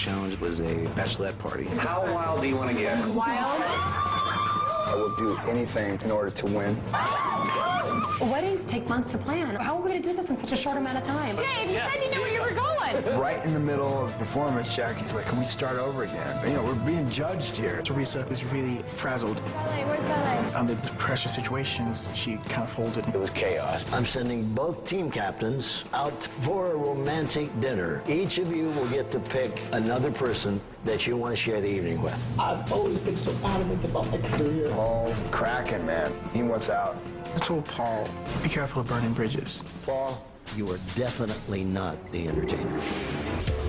challenge was a bachelorette party. How wild do you want to get? Wild? I would do anything in order to win. Weddings take months to plan. How are we going to do this in such a short amount of time? Dave, you said you knew where you were going. Right in the middle of the performance, Jackie's like, can we start over again? You know, we're being judged here. Teresa was really frazzled. Ballet, where's ballet? Under the pressure situations, she kind of folded. It was chaos. I'm sending both team captains out for a romantic dinner. Each of you will get to pick another person that you want to share the evening with. I've always been so adamant about my career. Paul's cracking, man. He wants out. I told Paul, be careful of burning bridges. Paul, you are definitely not the entertainer.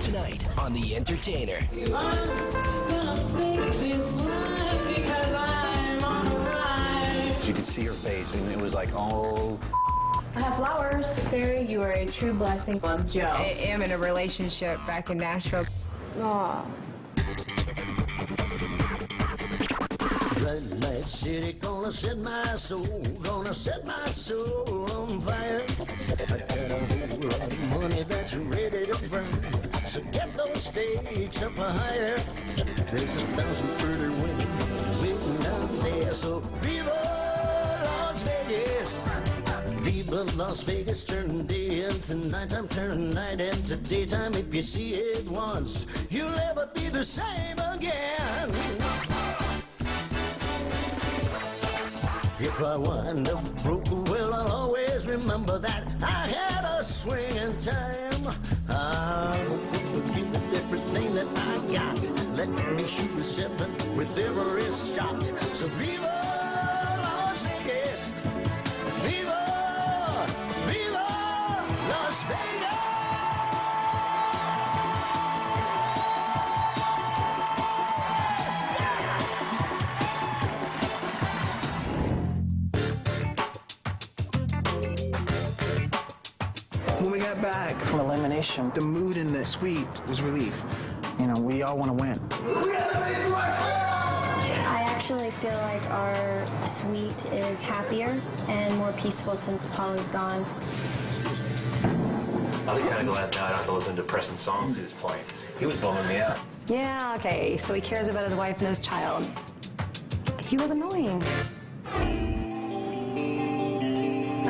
Tonight on The Entertainer. You could see her face, and it was like, oh. I have flowers. Sarah, you are a true blessing. I'm Joe. I am in a relationship back in Nashville. Aw. Red light city, gonna set my soul on fire. I got a whole lot of money that's ready to burn, so get those stakes up higher. There's 1,000 pretty women waiting down there, so viva Las Vegas. Viva Las Vegas, turn day into nighttime, turn night into daytime. If you see it once, you'll never be the same again. If I wind up broke, well, I'll always remember that I had a swinging time. I'll give it everything that I got. Let me shoot a 7 with every shot. So viva Las Vegas, viva, viva Las Vegas. When we got back from Elimination, the mood in the suite was relief. You know, we all want to win. I actually feel like our suite is happier and more peaceful since Paul is gone. I was kind of glad now I don't have to listen to depressing songs he was playing. He was bumming me out. Yeah, okay, so he cares about his wife and his child. He was annoying. I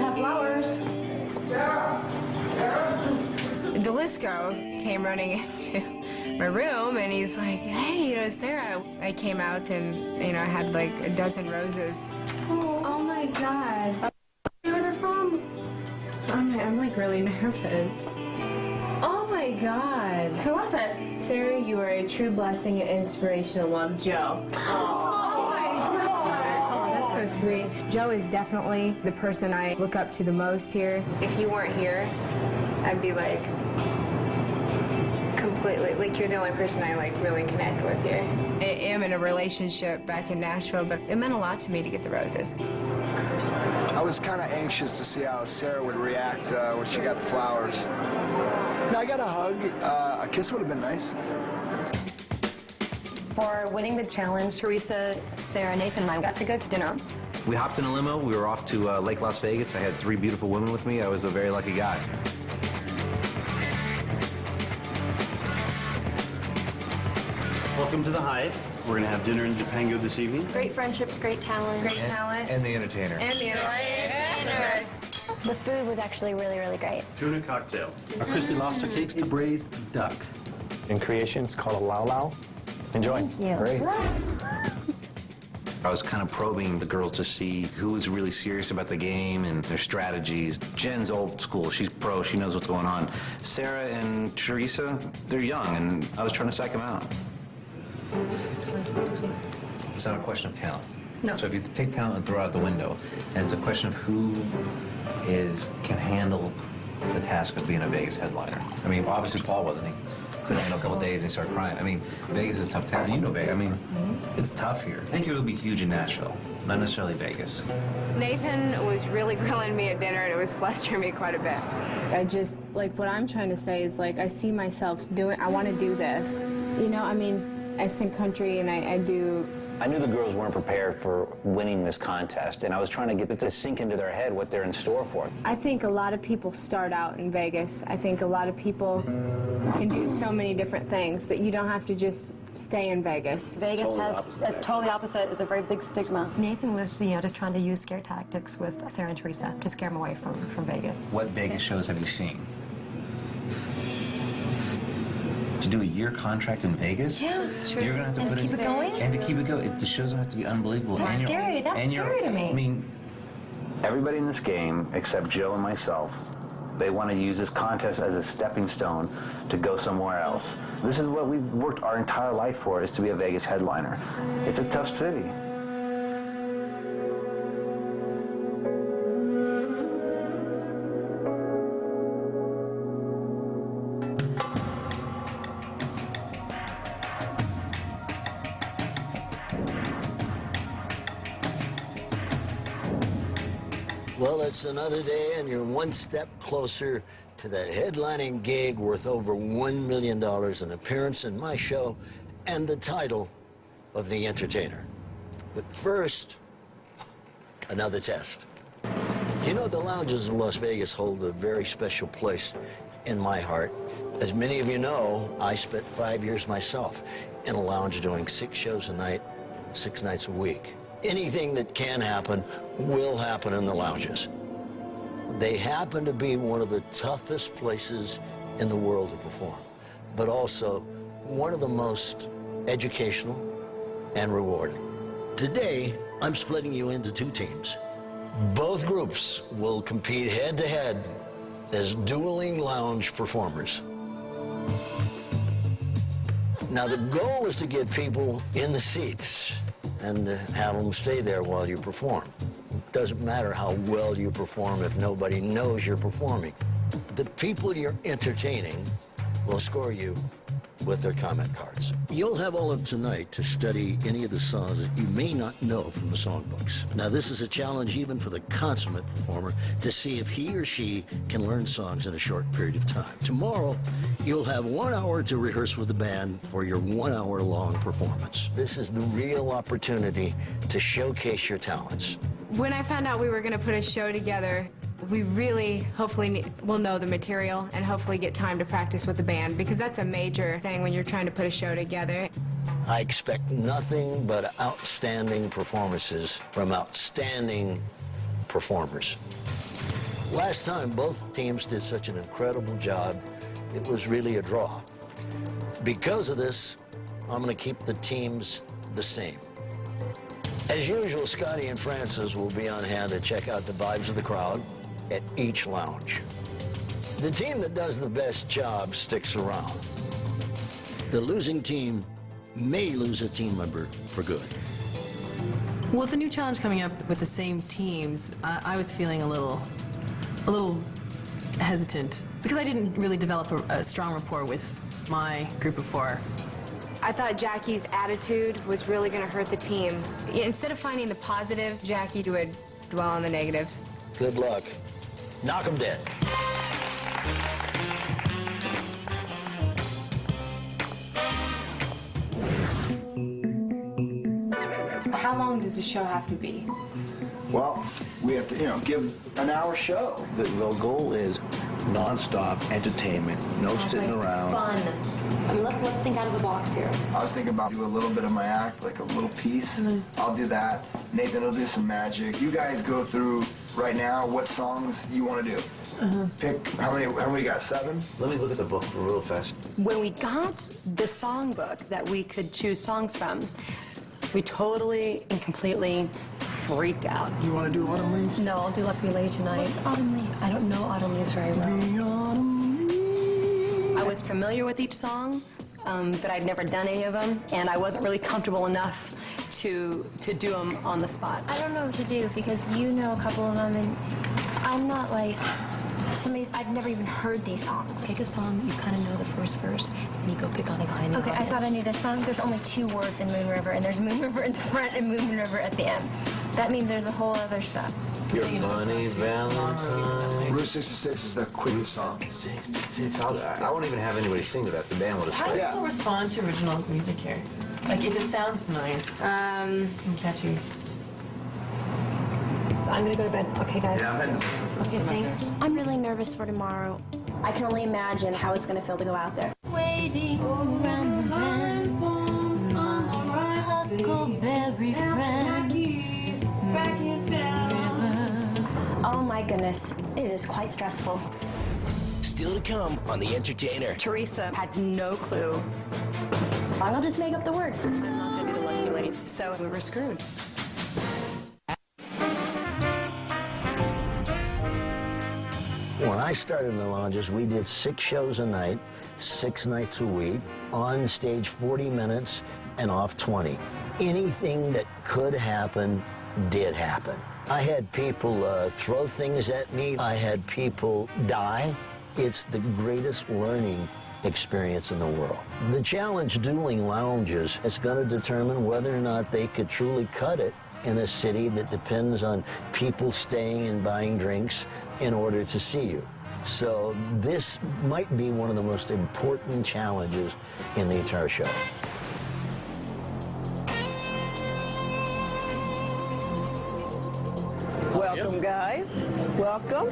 have flowers. Delisco came running into my room, and he's like, hey, you know, Sarah. I came out and, you know, I had like a dozen roses. Oh my God. Where are they from? I'm like really nervous. Oh my God. Who was it? Sarah, you are a true blessing and inspirational. Love, Joe. Oh my God. Oh, that's so sweet. Joe is definitely the person I look up to the most here. If you weren't here, I'd be like completely, like you're the only person I like really connect with here. I am in a relationship back in Nashville, but it meant a lot to me to get the roses. I was kind of anxious to see how Sarah would react when she got the flowers. No, I got a hug. A kiss would have been nice. For winning the challenge, Teresa, Sarah, Nathan, and I got to go to dinner. We hopped in a limo. We were off to Lake Las Vegas. I had 3 beautiful women with me. I was a very lucky guy. Welcome to the Hyatt. We're going to have dinner in Japango this evening. Great friendships, great talent. Great talent. And The Entertainer. And the entertainer. The food was actually really, really great. Tuna cocktail. Our crispy lobster cakes, the braised duck. In creation, it's called a lao lao. Enjoy. Yeah. Great. I was kind of probing the girls to see who was really serious about the game and their strategies. Jen's old school. She's pro. She knows what's going on. Sarah and Teresa, they're young, and I was trying to psych them out. It's not a question of talent. No. So if you take talent and throw it out the window, and it's a question of who can handle the task of being a Vegas headliner. I mean, obviously Paul wasn't. He couldn't handle a couple days and he started crying. I mean, Vegas is a tough town. You know Vegas. I mean, it's tough here. I think it will be huge in Nashville, not necessarily Vegas. Nathan was really grilling me at dinner, and it was flustering me quite a bit. I just, like, what I'm trying to say is, like, I see myself doing, I want to do this. You know, I mean, I sing country and I do I knew the girls weren't prepared for winning this contest, and I was trying to get it to sink into their head what they're in store for. I think a lot of people start out in Vegas. I think a lot of people can do so many different things that you don't have to just stay in Vegas. Vegas it's totally opposite. It's a very big stigma. Nathan was, just trying to use scare tactics with Sarah and Teresa to scare them away from Vegas. What Vegas shows have you seen? To do a year contract in Vegas? Yeah, it's true. You're gonna have to And put to keep it going? And to keep it going. The show's gonna have to be unbelievable. That's scary. That's scary to me. I mean, Everybody in this game, except Jill and myself, they want to use this contest as a stepping stone to go somewhere else. This is what we've worked our entire life for, is to be a Vegas headliner. It's a tough city. Well, it's another day, and you're one step closer to that headlining gig worth over $1 million, an appearance in my show, and the title of The Entertainer. But first, another test. You know, the lounges in Las Vegas hold a very special place in my heart. As many of you know, I spent 5 years myself in a lounge doing 6 shows a night, 6 nights a week. Anything that can happen will happen in the lounges. They happen to be one of the toughest places in the world to perform, but also one of the most educational and rewarding. Today, I'm splitting you into 2 teams. Both groups will compete head-to-head as dueling lounge performers. Now, the goal is to get people in the seats and have them stay there while you perform. It doesn't matter how well you perform if nobody knows you're performing. The people you're entertaining will score you with their comment cards. You'll have all of tonight to study any of the songs that you may not know from the songbooks. Now, this is a challenge even for the consummate performer to see if he or she can learn songs in a short period of time. Tomorrow, you'll have 1 hour to rehearse with the band for your 1 hour long performance. This is the real opportunity to showcase your talents. When I found out we were going to put a show together, we really, hopefully, will know the material and hopefully get time to practice with the band, because that's a major thing when you're trying to put a show together. I expect nothing but outstanding performances from outstanding performers. Last time, both teams did such an incredible job, it was really a draw. Because of this, I'm going to keep the teams the same. As usual, Scotty and Francis will be on hand to check out the vibes of the crowd at each lounge. The team that does the best job sticks around. The losing team may lose a team member for good. Well, with the new challenge coming up with the same teams, I was feeling a little hesitant because I didn't really develop a strong rapport with my group of 4. I thought Jackie's attitude was really going to hurt the team. Instead of finding the positives, Jackie would dwell on the negatives. Good luck. Knock 'em dead. How long does the show have to be? Well, we have to, give an hour show. The goal is non-stop entertainment, no sitting around. Fun. I mean, let's think out of the box here. I was thinking about do a little bit of my act, like a little piece. I'll do that. Nathan will do some magic. You guys go through right now what songs you want to do. Pick, how many you got, 7? Let me look at the book real fast. When we got the songbook that we could choose songs from, we totally and completely freaked out. You want to do Autumn Leaves? No, I'll do Luck Me Late tonight. What's Autumn Leaves? I don't know Autumn Leaves very well. I was familiar with each song, but I'd never done any of them, and I wasn't really comfortable enough to do them on the spot. I don't know what to do because you know a couple of them, and I'm not like somebody. I've never even heard these songs. Take a song that you kind of know the first verse, and you go pick on a guy. Okay, I thought I knew this song. There's only 2 words in Moon River, and there's Moon River in the front and Moon River at the end. That means there's a whole other stuff. Your funny Valentine. Route 66 is the quickest song. 66. I won't even have anybody sing to that. The band will just How do play. people respond to original music here? Like, if it sounds familiar and catchy. I'm gonna go to bed. Okay, guys. Yeah, I'm heading. Okay, thanks. I'm really nervous for tomorrow. I can only imagine how it's going to feel to go out there. Waiting around the bend, my huckleberry friend. Oh my goodness, it is quite stressful. Still to come on The Entertainer. Teresa had no clue. I'll just make up the words. I'm not gonna be the lucky lady. So we were screwed. When I started in the lounges, we did 6 shows a night, 6 nights a week, on stage 40 minutes and off 20. Anything that could happen did happen. I had people throw things at me. I had people die. It's the greatest learning experience in the world. The challenge dueling lounges is going to determine whether or not they could truly cut it in a city that depends on people staying and buying drinks in order to see you. So this might be one of the most important challenges in the entire show. Welcome, guys. Welcome.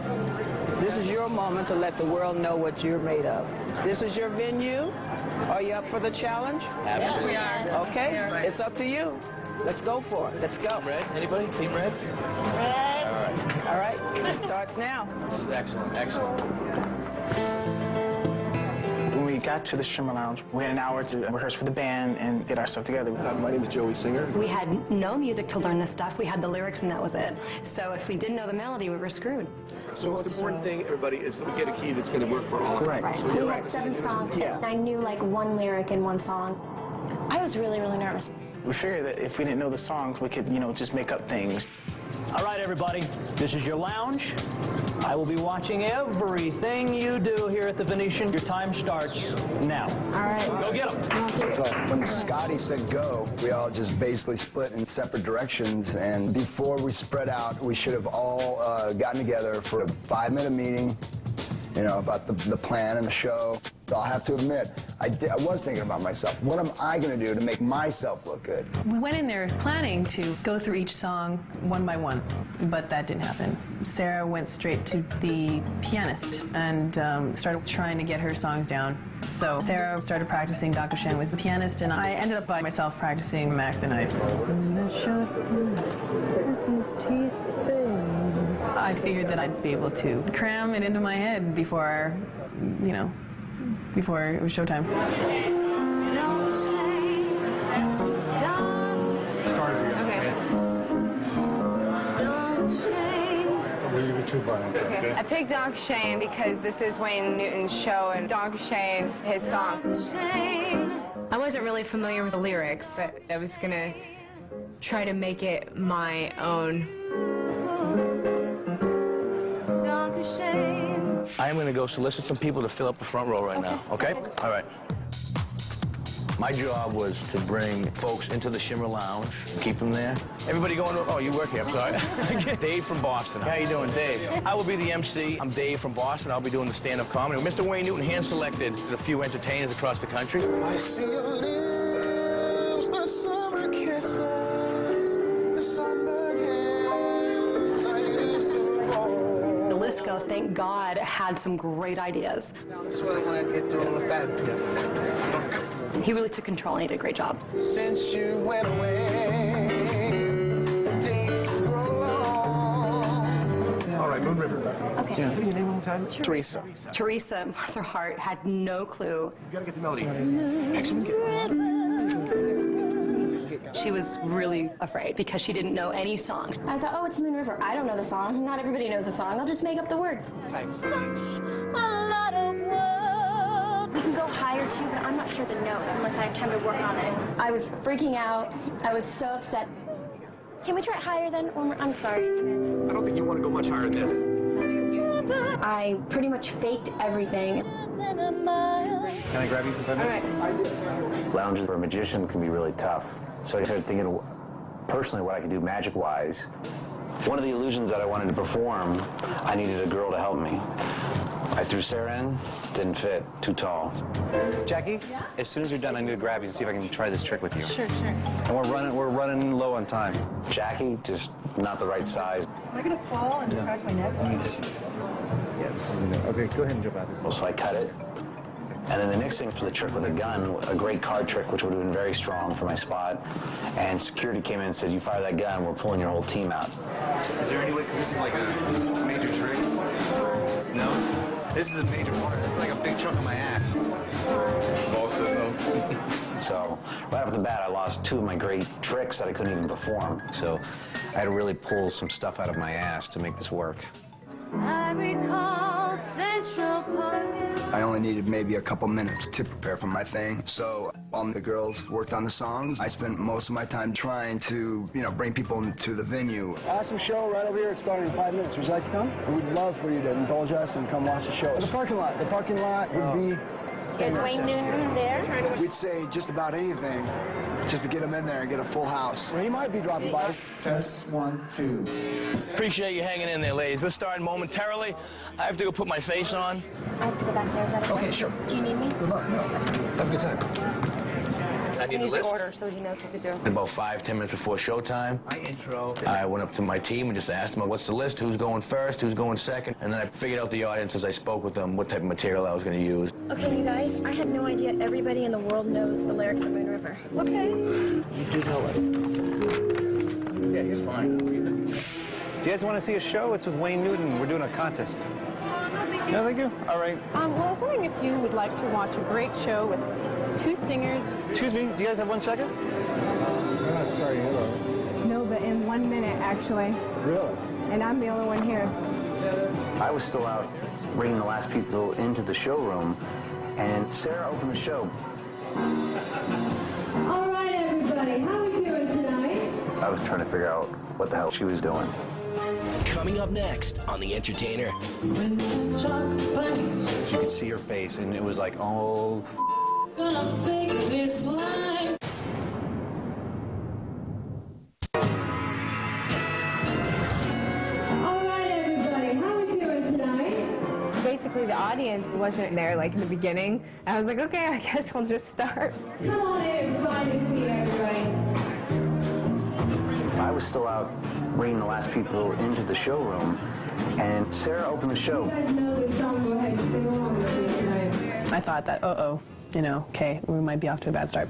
This is your moment to let the world know what you're made of. This is your venue. Are you up for the challenge? Absolutely. Yes, we are. Okay, it's up to you. Let's go for it. Let's go. Red? Anybody? Team red? Red. All right. All right, it starts now. This is excellent, excellent. When we got to the Shimmer Lounge, we had an hour to rehearse with the band and get our stuff together. My name is Joey Singer. We had no music to learn this stuff. We had the lyrics and that was it. So if we didn't know the melody, we were screwed. So the important thing, everybody, is that we get a key that's going to work for all of us. Right. So We you're had 7 songs, and I knew like one lyric in one song. I was really, really nervous. We figured that if we didn't know the songs, we could, just make up things. All right, everybody, this is your lounge. I will be watching everything you do here at the Venetian. Your time starts now. All right. Go get them. So when Scotty said go, we all just basically split in separate directions. And before we spread out, we should have all gotten together for a 5-minute meeting, about the plan and the show. So I'll have to admit, I was thinking about myself. What am I going to do to make myself look good? We went in there planning to go through each song one by one, but that didn't happen. Sarah went straight to the pianist and started trying to get her songs down. So Sarah started practicing Dr. Shan with the pianist, and I ended up by myself practicing Mac the Knife. I figured that I'd be able to cram it into my head before it was showtime. Okay. I picked Dog Shane because this is Wayne Newton's show, and Dog Shane's his song. I wasn't really familiar with the lyrics, but I was gonna try to make it my own. Dog Shane. I am going to go solicit some people to fill up the front row right now, okay? All right. My job was to bring folks into the Shimmer Lounge, keep them there. Everybody going to, oh, you work here, I'm sorry. Dave from Boston. How you doing, Dave? I will be the MC. I'm Dave from Boston. I'll be doing the stand-up comedy. Mr. Wayne Newton hand-selected a few entertainers across the country. I see your lips, the summer kisses, the sunburned hands I used to hold. The Lisco, thank God, had some great ideas. That's what I want to get doing with that. He really took control and he did a great job. Since you went away, the days grow long. All right, Moon River. Okay. Yeah. Your name one more time? Teresa. Teresa, bless her heart, had no clue. You gotta get the melody. Excellent. She was really afraid because she didn't know any song. I thought, oh, it's Moon River. I don't know the song. Not everybody knows the song. I'll just make up the words. Such a lot of work. We can go higher too, but I'm not sure the notes unless I have time to work on it. I was freaking out. I was so upset. Can we try it higher then? I'm sorry. I don't think you want to go much higher than this. I pretty much faked everything. Can I grab you for 5 minutes? All right. Lounges for a magician can be really tough. So I started thinking, personally, what I could do magic-wise One of the illusions that I wanted to perform, I needed a girl to help me. I threw Sarah in, didn't fit, too tall. Jackie, as soon as you're done, I need to grab you and see if I can try this trick with you. Sure, sure. And we're running low on time. Jackie, just not the right size. Am I going to fall and crack my neck? Let me see. Yeah, this isn't good. Okay, go ahead and jump out there. So I cut it. And then the next thing was a trick with a gun, a great card trick, which would have been very strong for my spot. And security came in and said, you fire that gun, we're pulling your whole team out. Is there any way, because this is like a major trick? No? This is a major part. It's like a big chunk of my act. Also, no. So right off the bat, I lost two of my great tricks that I couldn't even perform. So I had to really pull some stuff out of my ass to make this work. I recall Central Park. I only needed maybe a couple minutes to prepare for my thing. So while the girls worked on the songs, I spent most of my time trying to, bring people into the venue. Awesome show right over here. It's starting in 5 minutes. Would you like to come? We'd love for you to indulge us and come watch the show. The parking lot. The parking lot would be... Is Wayne Newton there? We'd say just about anything just to get him in there and get a full house. Well, he might be dropping by. Test 1, 2. Appreciate you hanging in there, ladies. We're starting momentarily. I have to go put my face on. I have to go back there. Is that okay? Okay, sure. Do you need me? Good luck. No. Have a good time. I need a He's the list. order so he knows what to do. About 5-10 minutes before showtime, I went up to my team and just asked them, what's the list? Who's going first? Who's going second? And then I figured out the audience as I spoke with them what type of material I was going to use. Okay, you guys, I had no idea everybody in the world knows the lyrics of Moon River. Okay. You do know it. Yeah, he's fine. Do you guys want to see a show? It's with Wayne Newton. We're doing a contest. No, thank you. All right. Well, I was wondering if you would like to watch a great show with two singers. Excuse me, do you guys have 1 second? Sorry, hello. No, but in 1 minute, actually. Really? And I'm the only one here. I was still out bringing the last people into the showroom, and Sarah opened the show. All right, everybody, how we doing tonight? I was trying to figure out what the hell she was doing. Coming up next on The Entertainer. You could see her face, and it was like, oh. Gonna fake this life. All right, everybody, how we doing tonight? Basically, the audience wasn't there like in the beginning. I was like, okay, I guess we'll just start. Come on in, find a seat, everybody. I was still out bringing the last people into the showroom, and Sarah opened the show. You guys know this song, go ahead and sing along with me tonight. I thought that, okay, we might be off to a bad start.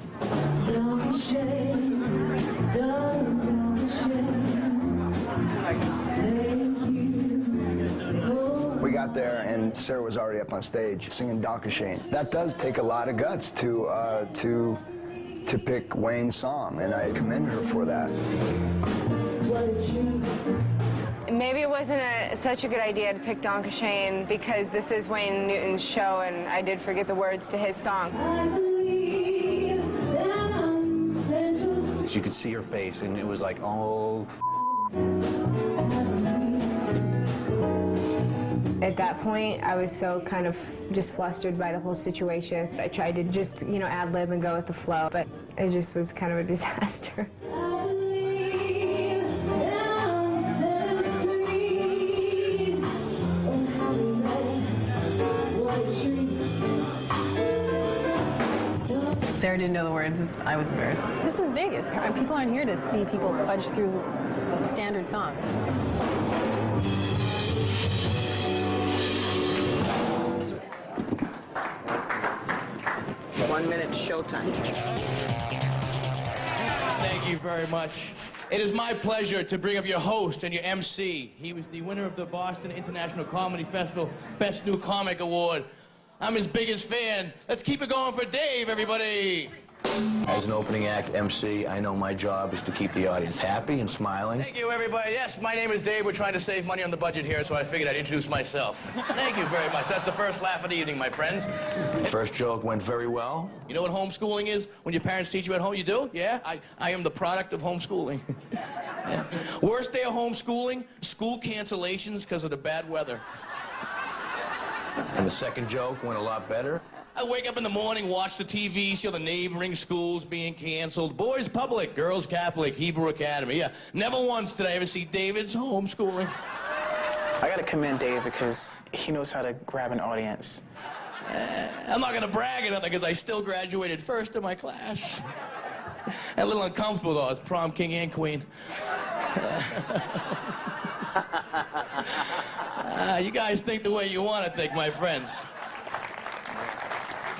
We got there, and Sarah was already up on stage singing Donkey Shane. That does take a lot of guts to pick Wayne's song, and I commend her for that. Maybe it wasn't such a good idea to pick Donkey Shane because this is Wayne Newton's show and I did forget the words to his song. You could see her face, and it was like, oh. At that point, I was so kind of just flustered by the whole situation. I tried to just, ad-lib and go with the flow, but it just was kind of a disaster. Sarah didn't know the words. I was embarrassed. This is Vegas. People aren't here to see people fudge through standard songs. 1 minute showtime. Thank you very much. It is my pleasure to bring up your host and your MC. He was the winner of the Boston International Comedy Festival Best New Comic Award. I'm his biggest fan. Let's keep it going for Dave, everybody. As an opening act MC, I know my job is to keep the audience happy and smiling. Thank you, everybody. Yes, my name is Dave. We're trying to save money on the budget here, so I figured I'd introduce myself. Thank you very much. That's the first laugh of the evening, my friends. First joke went very well. You know what homeschooling is? When your parents teach you at home, you do? Yeah? I am the product of homeschooling. Yeah. Worst day of homeschooling, school cancellations because of the bad weather. And the second joke went a lot better. I wake up in the morning, watch the TV, see all the neighboring schools being canceled. Boys public, girls Catholic, Hebrew Academy. Yeah, never once did I ever see David's homeschooling. I gotta commend Dave because he knows how to grab an audience. I'm not gonna brag or nothing because I still graduated first in my class. A little uncomfortable though, as prom king and queen. You guys think the way you want to think, my friends.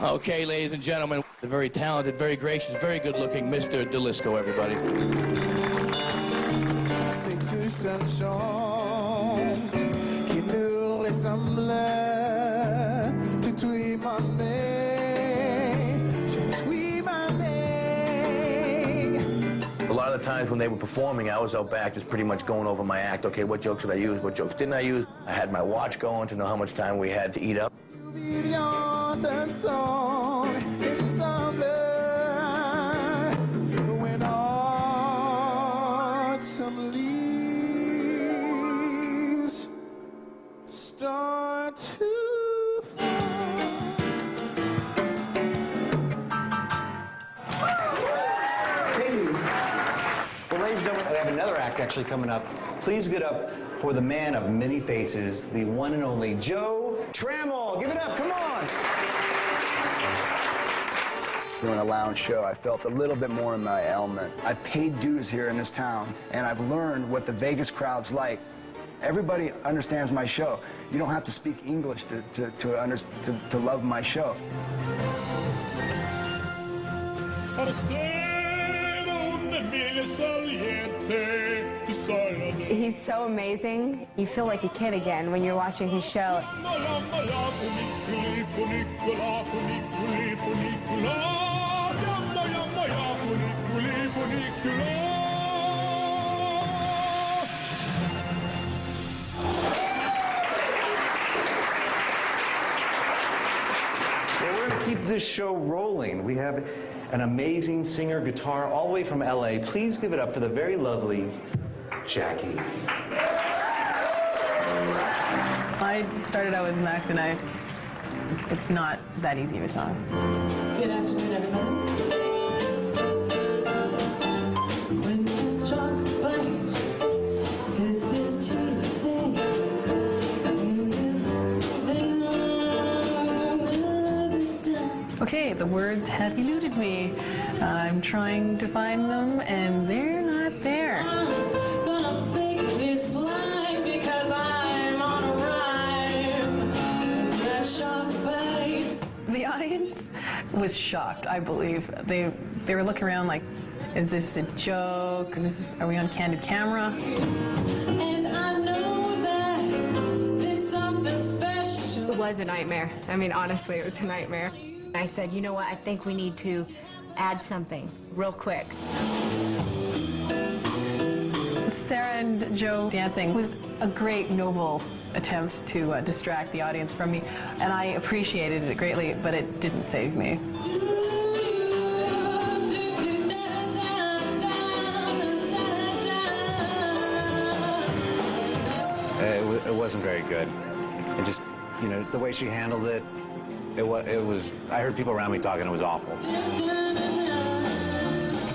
Okay, ladies and gentlemen, the very talented, very gracious, very good-looking Mr. Delisco, everybody. C'est tout ça chante qui nous ressemble. Tu tues ma mère, je tue ma mère. A lot of the times when they were performing, I was out back just pretty much going over my act. Okay, what jokes did I use? What jokes didn't I use? I had my watch going to know how much time we had to eat up. When autumn leaves start to Well, ladies and gentlemen, I have another act actually coming up. Please get up for the man of many faces, the one and only Joe Trammell. Give it up, come on. Doing a lounge show, I felt a little bit more in my element. I've paid dues here in this town, and I've learned what the Vegas crowd's like. Everybody understands my show. You don't have to speak English to love my show. He's so amazing. You feel like a kid again when you're watching his show. Well, we're going to keep this show rolling. We have an amazing singer, guitar, all the way from LA. Please give it up for the very lovely Jackie. I started out with Mac the Knife. It's not that easy of a song. Good afternoon, everyone. Okay, the words have eluded me. I'm trying to find them, and they're not there. Gonna fake this line because I'm on a rhyme. That shark bites. The audience was shocked, I believe. They were looking around like, is this a joke? Are we on candid camera? And I know that there's something special. It was a nightmare. I mean, honestly, it was a nightmare. I said, you know what, I think we need to add something real quick. Sarah and Joe dancing was a great, noble attempt to distract the audience from me, and I appreciated it greatly, but it didn't save me. It wasn't very good. It just, you know, the way she handled it, it was, I heard people around me talking, it was awful.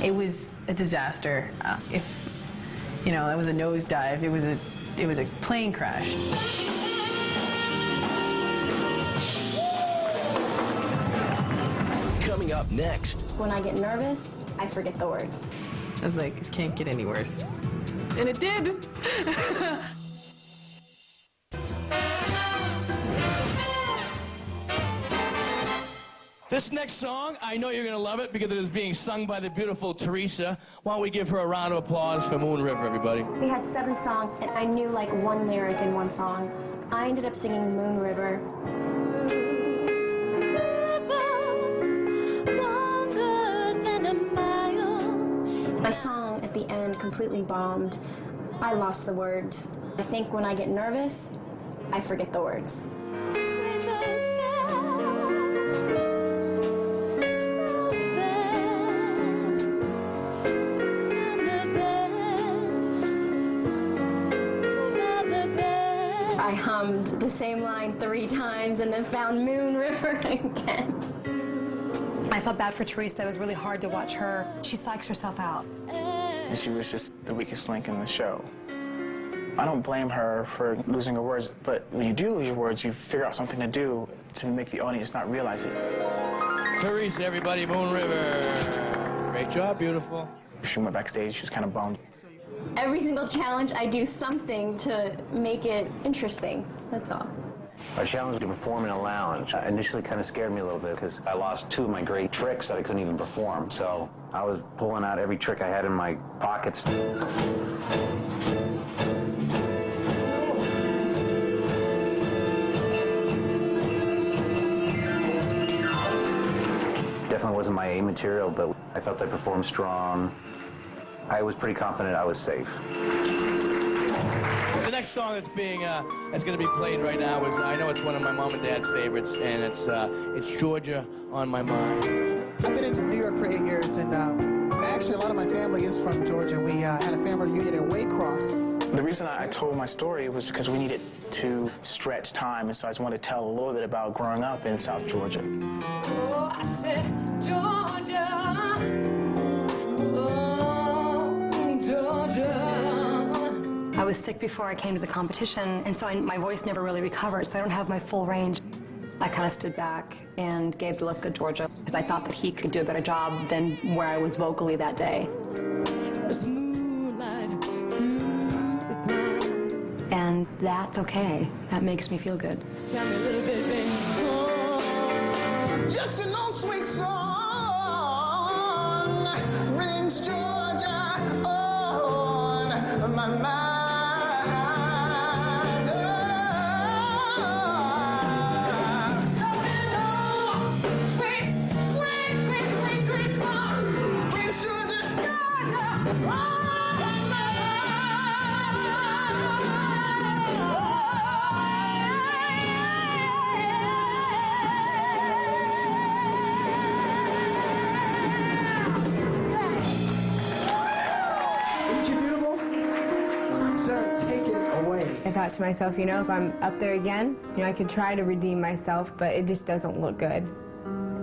It was a disaster. If, you know, it was a nosedive, it was a plane crash. Coming up next. When I get nervous, I forget the words. I was like, it can't get any worse. And it did! This next song, I know you're going to love it because it is being sung by the beautiful Teresa. Why don't we give her a round of applause for Moon River, everybody? We had 7 songs, and I knew like one lyric in one song. I ended up singing Moon River. Longer than a mile. My song at the end completely bombed. I lost the words. I think when I get nervous, I forget the words. I hummed the same line 3 times and then found Moon River again. I felt bad for Teresa. It was really hard to watch her. She psychs herself out. And she was just the weakest link in the show. I don't blame her for losing her words, but when you do lose your words, you figure out something to do to make the audience not realize it. Teresa, everybody, Moon River. Great job, beautiful. She went backstage, she was kind of bummed. Every single challenge, I do something to make it interesting. That's all. Our challenge to perform in a lounge initially kind of scared me a little bit because I lost 2 of my great tricks that I couldn't even perform. So I was pulling out every trick I had in my pockets. Definitely wasn't my A material, but I felt I performed strong. I was pretty confident I was safe. The next song that's going to be played right now is, I know it's one of my mom and dad's favorites, and it's Georgia on My Mind. I've been in New York for 8 years, and actually a lot of my family is from Georgia. We had a family reunion in Waycross. The reason I told my story was because we needed to stretch time, and so I just wanted to tell a little bit about growing up in South Georgia. Oh, I said, Georgia. Oh, Georgia. I was sick before I came to the competition, and so my voice never really recovered, so I don't have my full range. I kind of stood back and gave to Let's Go Georgia, because I thought that he could do a better job than where I was vocally that day. And that's okay. That makes me feel good. Tell me a little bit, baby. Just an old sweet song rings Georgia on my mind. I thought to myself, you know, if I'm up there again, you know, I could try to redeem myself, but it just doesn't look good.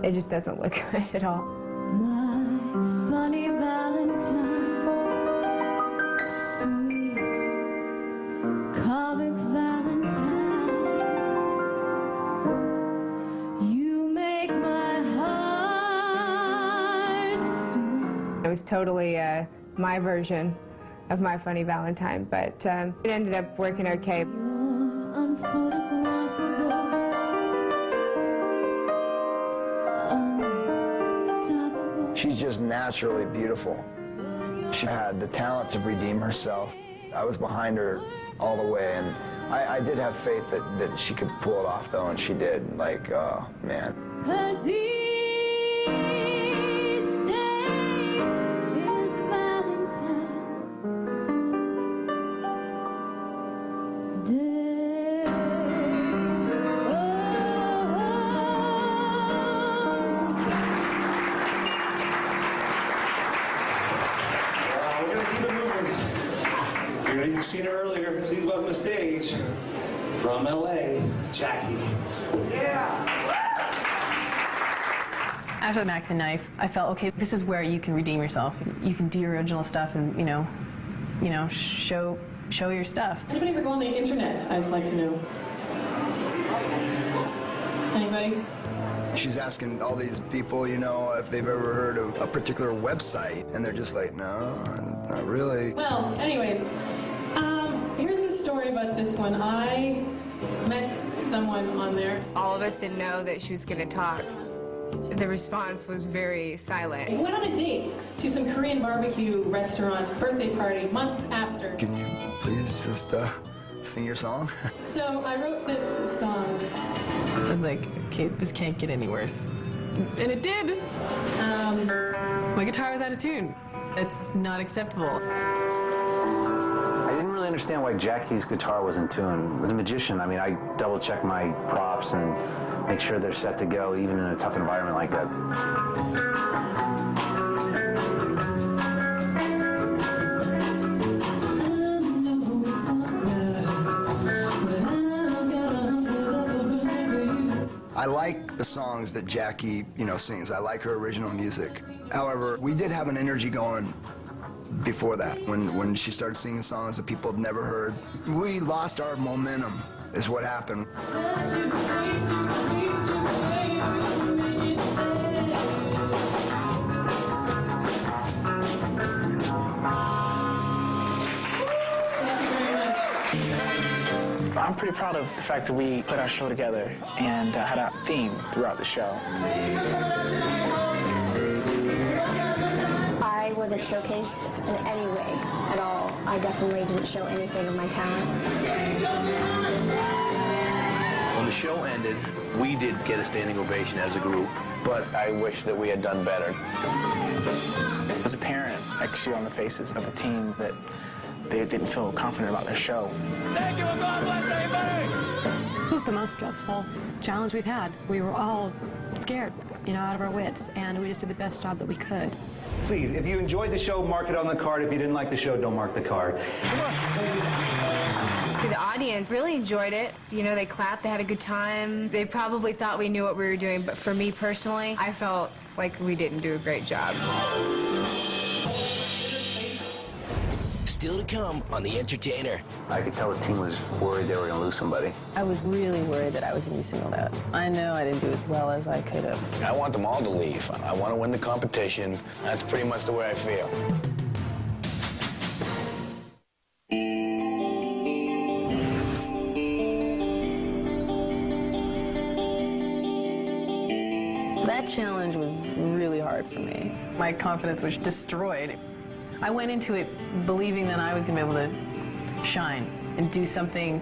It just doesn't look good at all. My funny Valentine, sweet comic Valentine, you make my heart smile. It was totally my version of My Funny Valentine, but it ended up working okay. She's just naturally beautiful. She had the talent to redeem herself. I was behind her all the way, and I did have faith that she could pull it off, though, and she did. Like, oh, man. 'Cause each day is Valentine's Day. We're going to keep it moving. You've seen her earlier. Please welcome to the stage, from L.A., Jackie. After the Mac the Knife, I felt, okay, this is where you can redeem yourself. You can do your original stuff and, you know, show your stuff. Anybody ever go on the internet? I'd just like to know. Anybody? She's asking all these people, you know, if they've ever heard of a particular website, and they're just like, no, not really. Well, anyways, here's the story about this one. I met someone on there. All of us didn't know that she was going to talk. The response was very silent. We went on a date to some Korean barbecue restaurant birthday party months after. Can you please just sing your song? So I wrote this song. I was like, okay, this can't get any worse. And it did! My guitar was out of tune. It's not acceptable. I didn't really understand why Jackie's guitar was in tune. As a magician, I mean, I double-check my props and make sure they're set to go, even in a tough environment like that. I I like the songs that Jackie, sings. I like her original music. However, we did have an energy going before that, when she started singing songs that people had never heard. We lost our momentum, is what happened. I'm pretty proud of the fact that we put our show together and had a theme throughout the show. I wasn't showcased in any way at all. I definitely didn't show anything of my talent. When the show ended, we did get a standing ovation as a group, but I wish that we had done better. As a parent, I could see on the faces of the team that they didn't feel confident about their show. Thank you, and God bless everybody! It was the most stressful challenge we've had. We were all scared, out of our wits, and we just did the best job that we could. Please, if you enjoyed the show, mark it on the card. If you didn't like the show, don't mark the card. The audience really enjoyed it. They clapped, they had a good time. They probably thought we knew what we were doing, but for me personally, I felt like we didn't do a great job. Still to come on The Entertainer. I could tell the team was worried they were going to lose somebody. I was really worried that I was going to be singled out. I know I didn't do as well as I could have. I want them all to leave. I want to win the competition. That's pretty much the way I feel. That challenge was really hard for me. My confidence was destroyed. I went into it believing that I was going to be able to shine and do something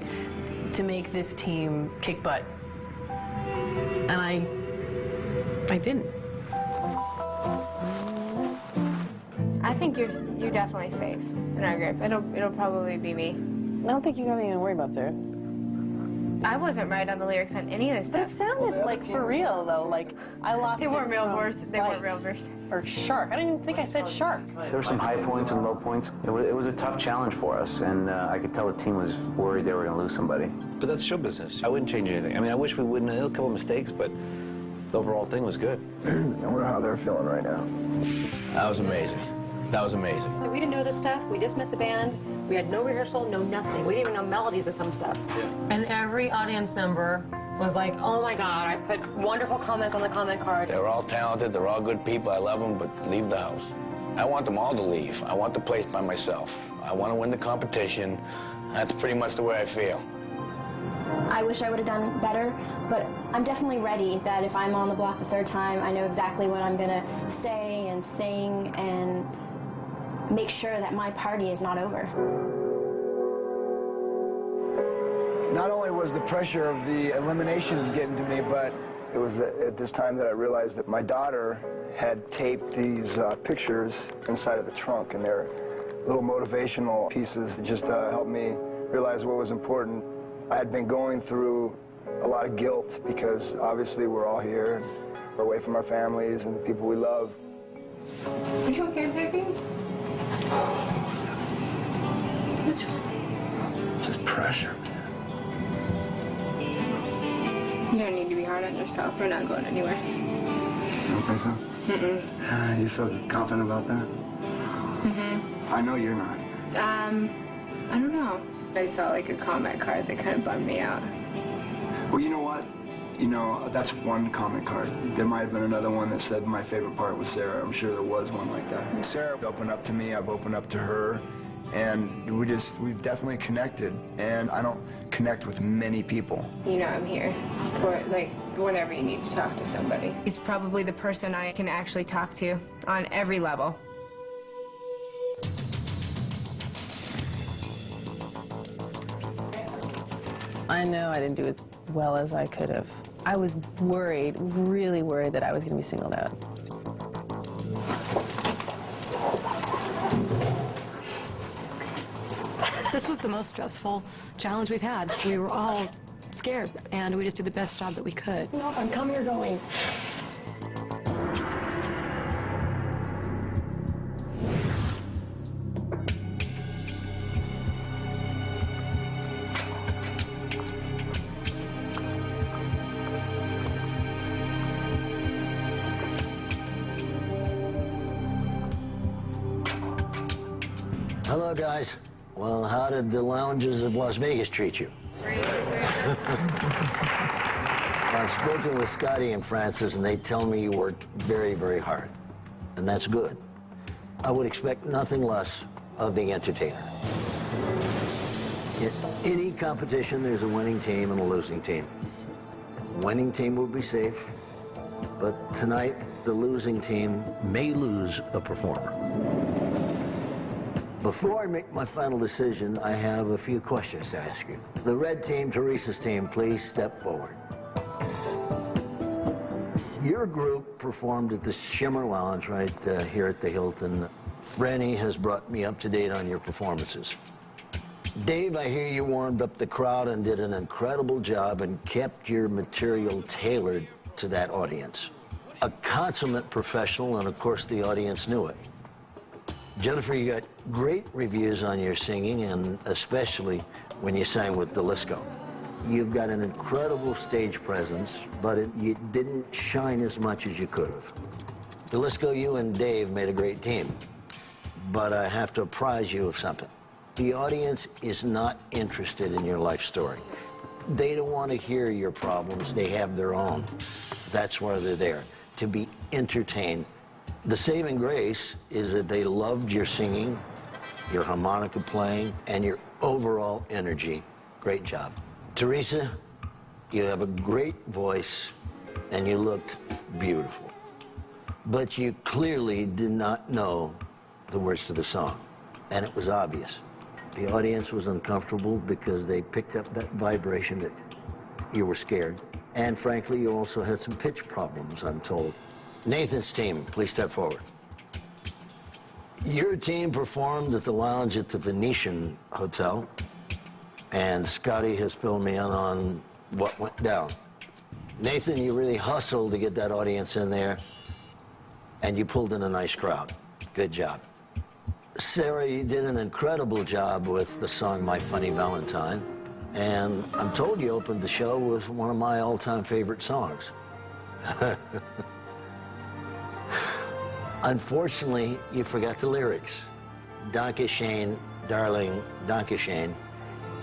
to make this team kick butt. And I didn't. I think you're definitely safe in our group. It'll probably be me. I don't think you have anything to worry about there. I wasn't right on the lyrics on any of this stuff. But it sounded like for real though. Like I lost. They weren't real verses. They weren't real verses. For shark. I didn't even think I said shark. There were some high points and low points. It was a tough challenge for us, and I could tell the team was worried they were going to lose somebody. But that's show business. I wouldn't change anything. I mean, I wish we wouldn't have a couple of mistakes, but the overall thing was good. I wonder how they're feeling right now. That was amazing. That was amazing. So we didn't know this stuff. We just met the band. We had no rehearsal, no nothing. We didn't even know melodies of some stuff. Yeah. And every audience member was like, oh my God, I put wonderful comments on the comment card. They're all talented. They're all good people. I love them, but leave the house. I want them all to leave. I want the place by myself. I want to win the competition. That's pretty much the way I feel. I wish I would have done better, but I'm definitely ready that if I'm on the block the third time, I know exactly what I'm going to say and sing and make sure that my party is not over. Not only was the pressure of the elimination getting to me, but it was at this time that I realized that my daughter had taped these pictures inside of the trunk, and they're little motivational pieces that just helped me realize what was important. I had been going through a lot of guilt because obviously we're all here, we're away from our families and the people we love. Are you okay, baby? What's just pressure. You don't need to be hard on yourself. We're not going anywhere. You don't think so? Mm-mm. You feel confident about that? Mm-hmm. I know you're not. I don't know. I saw like a comment card that kind of bummed me out. Well, you know what? That's one comment card. There might have been another one that said my favorite part was Sarah. I'm sure there was one like that. Sarah opened up to me, I've opened up to her, and we've definitely connected, and I don't connect with many people. I'm here for whenever you need to talk to somebody. He's probably the person I can actually talk to on every level. I know I didn't do as well as I could have. I was worried, really worried that I was going to be singled out. This was the most stressful challenge we've had. We were all scared, and we just did the best job that we could. No, I'm coming or going. Hello, guys. Well, how did the lounges of Las Vegas treat you? I've spoken with Scotty and Francis, and they tell me you worked very, very hard. And that's good. I would expect nothing less of the entertainer. In any competition, there's a winning team and a losing team. The winning team will be safe, but tonight, the losing team may lose a performer. Before I make my final decision, I have a few questions to ask you. The red team, Teresa's team, please step forward. Your group performed at the Shimmer Lounge right here at the Hilton. Franny has brought me up to date on your performances. Dave, I hear you warmed up the crowd and did an incredible job and kept your material tailored to that audience. A consummate professional, and of course the audience knew it. Jennifer, you got great reviews on your singing, and especially when you sang with Delisco. You've got an incredible stage presence, but you didn't shine as much as you could have. Delisco, you and Dave made a great team, but I have to apprise you of something. The audience is not interested in your life story. They don't want to hear your problems. They have their own. That's why they're there, to be entertained. The saving grace is that they loved your singing, your harmonica playing, and your overall energy. Great job. Teresa, you have a great voice, and you looked beautiful. But you clearly did not know the words to the song, and it was obvious. The audience was uncomfortable because they picked up that vibration that you were scared. And frankly, you also had some pitch problems, I'm told. Nathan's team, please step forward. Your team performed at the lounge at the Venetian Hotel, and Scotty has filled me in on what went down. Nathan, you really hustled to get that audience in there, and you pulled in a nice crowd. Good job. Sarah, you did an incredible job with the song My Funny Valentine, and I'm told you opened the show with one of my all-time favorite songs. Unfortunately, you forgot the lyrics. Danke Shane, darling, Danke Shane,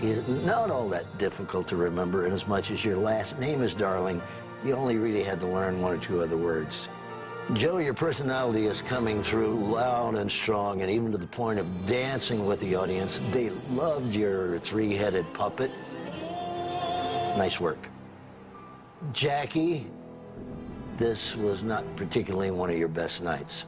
is not all that difficult to remember, and as much as your last name is Darling, you only really had to learn one or two other words. Joe, your personality is coming through loud and strong, and even to the point of dancing with the audience. They loved your three-headed puppet. Nice work. Jackie, this was not particularly one of your best nights.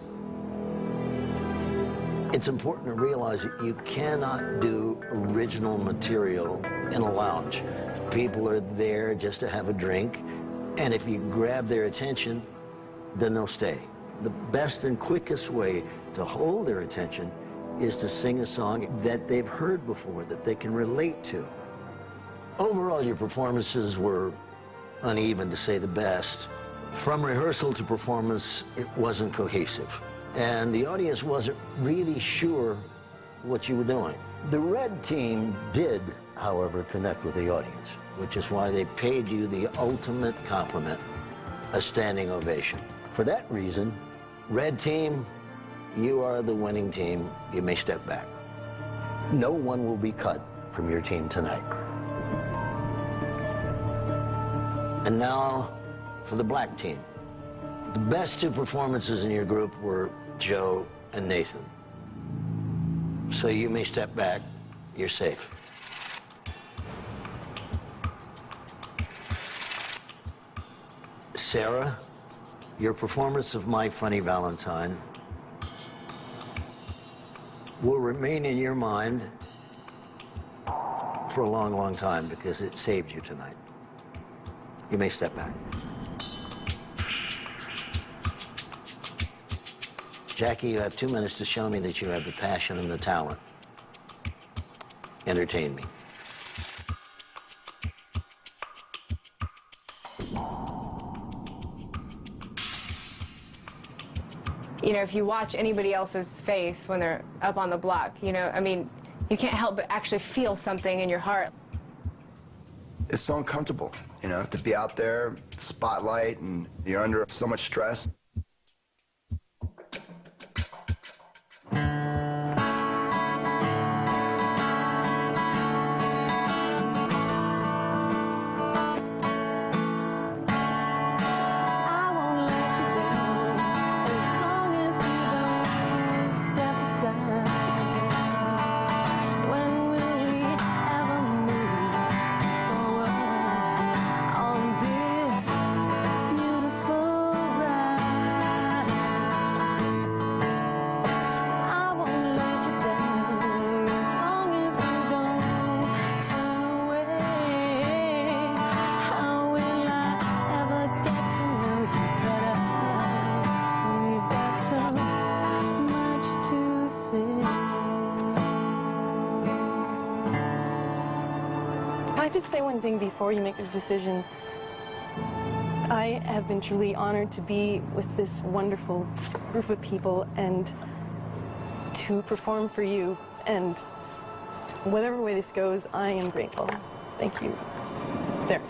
It's important to realize that you cannot do original material in a lounge. People are there just to have a drink, and if you grab their attention, then they'll stay. The best and quickest way to hold their attention is to sing a song that they've heard before, that they can relate to. Overall, your performances were uneven, to say the best. From rehearsal to performance, it wasn't cohesive. And the audience wasn't really sure what you were doing. The red team did, however, connect with the audience, which is why they paid you the ultimate compliment, a standing ovation. For that reason, red team, you are the winning team. You may step back. No one will be cut from your team tonight. And now for the black team. The best two performances in your group were Joe and Nathan. So you may step back. You're safe. Sarah, your performance of My Funny Valentine will remain in your mind for a long, long time because it saved you tonight. You may step back. Jackie, you have 2 minutes to show me that you have the passion and the talent. Entertain me. You know, if you watch anybody else's face when they're up on the block, you know, I mean, you can't help but actually feel something in your heart. It's so uncomfortable, you know, to be out there, spotlight, and you're under so much stress. just say one thing before you make a decision? I have been truly honored to be with this wonderful group of people and to perform for you. And whatever way this goes, I am grateful. Thank you. There.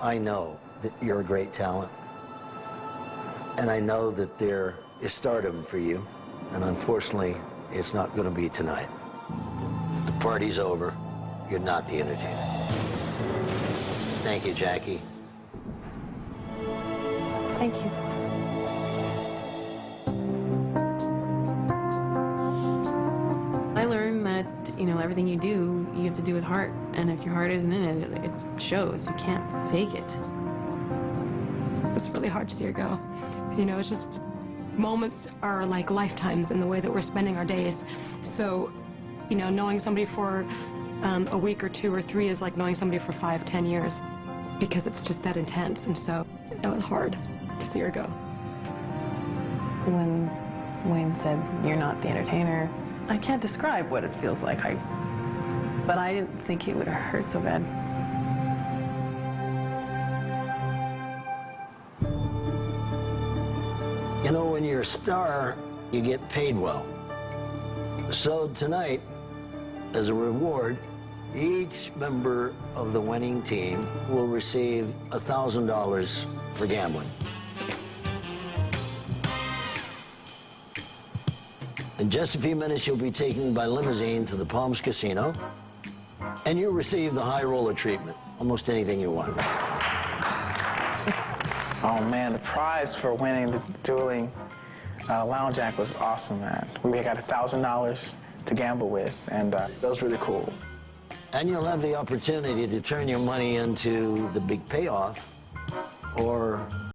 I know that you're a great talent. And I know that there is stardom for you. And unfortunately, it's not going to be tonight. The party's over. You're not the entertainer. Thank you, Jackie. Thank you. I learned that, everything you do, you have to do with heart. And if your heart isn't in it, it shows. You can't fake it. It was really hard to see her go. It's just moments are like lifetimes in the way that we're spending our days. So, knowing somebody for a week or 2 or 3 is like knowing somebody for 5, 10 years because it's just that intense. And so it was hard to see her go. When Wayne said, "You're not the entertainer," I can't describe what it feels like. But I didn't think it would have hurt so bad. When you're a star, you get paid well. So tonight, as a reward, each member of the winning team will receive $1,000 for gambling. In just a few minutes, you'll be taken by limousine to the Palms Casino, and you'll receive the high roller treatment, almost anything you want. Oh man, the prize for winning the dueling lounge act was awesome, man. We got $1,000 to gamble with, and that was really cool. And you'll have the opportunity to turn your money into the big payoff, or